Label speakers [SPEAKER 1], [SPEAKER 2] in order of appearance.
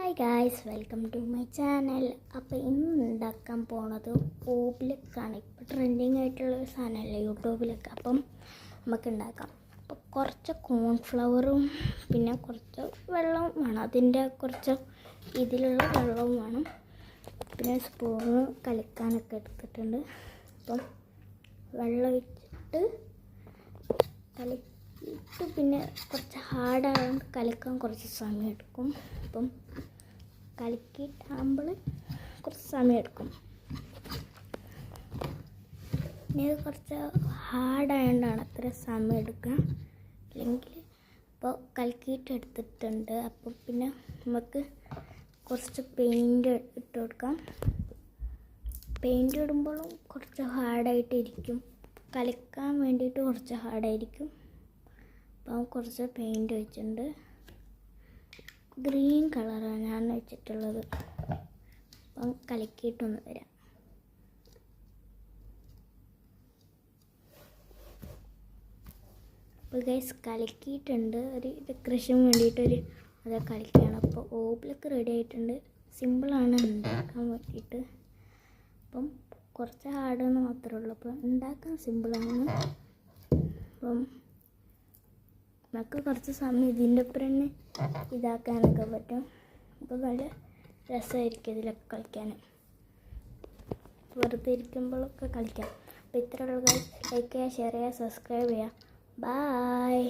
[SPEAKER 1] Hi guys, welcome to my channel. അപ്പോൾ ഇന്ന് ഉണ്ടാക്കാൻ പോണത് ഓബിലക്കാണ്. ഇപ്പോൾ ട്രെൻഡിങ് ആയിട്ടുള്ളൊരു സാധനമല്ലേ യൂട്യൂബിലൊക്കെ. അപ്പം നമുക്ക് ഉണ്ടാക്കാം. അപ്പോൾ കുറച്ച് കോൺഫ്ലവറും പിന്നെ കുറച്ച് വെള്ളവും വേണം. അതിൻ്റെ കുറച്ച് ഇതിലുള്ള വെള്ളവും വേണം. പിന്നെ സ്പൂണ് കലക്കാനൊക്കെ എടുത്തിട്ടുണ്ട്. അപ്പം വെള്ളം ഒഴിച്ചിട്ട് പിന്നെ കുറച്ച് ഹാർഡായതുകൊണ്ട് കലക്കാൻ കുറച്ച് സമയം എടുക്കും. അപ്പം കലക്കിയിട്ടാകുമ്പോൾ കുറച്ച് സമയം എടുക്കും. പിന്നെ ഇത് കുറച്ച് ഹാർഡായതുകൊണ്ടാണ് അത്ര സമയം എടുക്കുക. അല്ലെങ്കിൽ ഇപ്പോൾ കലക്കിയിട്ട് എടുത്തിട്ടുണ്ട്. അപ്പോൾ പിന്നെ നമുക്ക് കുറച്ച് പെയിൻറ്റ് ഇട്ട് കൊടുക്കാം. പെയിൻറ്റ് ഇടുമ്പോഴും കുറച്ച് ഹാർഡായിട്ടിരിക്കും. കലക്കാൻ വേണ്ടിയിട്ട് കുറച്ച് ഹാർഡായിരിക്കും. അപ്പം കുറച്ച് പെയിൻറ്റ് വെച്ചിട്ടുണ്ട്. ഗ്രീൻ കളറാണ് ഞാൻ വെച്ചിട്ടുള്ളത്. അപ്പം കലക്കിയിട്ടൊന്ന് വരാം. അപ്പോൾ ഗൈസ് കലക്കിയിട്ടുണ്ട്. ഒരു ഡെക്കറേഷൻ വേണ്ടിയിട്ടൊരു അത് കളിക്കുകയാണ്. അപ്പോൾ ഓബിലൊക്കെ റെഡി ആയിട്ടുണ്ട്. സിമ്പിളാണ് ഉണ്ടാക്കാൻ വേണ്ടിയിട്ട്. അപ്പം കുറച്ച് ഹാർഡെന്ന് മാത്രമേ ഉള്ളൂ. അപ്പോൾ ഉണ്ടാക്കാൻ സിമ്പിളാണ്. അപ്പം നമുക്ക് കുറച്ച് സമയം ഇതിൻ്റെ ഒപ്പം തന്നെ ഇതാക്കാനൊക്കെ പറ്റും. അപ്പോൾ നല്ല രസമായിരിക്കും ഇതിലൊക്കെ കളിക്കാൻ. വെറുതെ ഇരിക്കുമ്പോഴൊക്കെ കളിക്കാം. അപ്പോൾ ഇത്രയുള്ള ലൈക്ക് ചെയ്യുക, ഷെയർ ചെയ്യുക, സബ്സ്ക്രൈബ് ചെയ്യുക. ബായ്.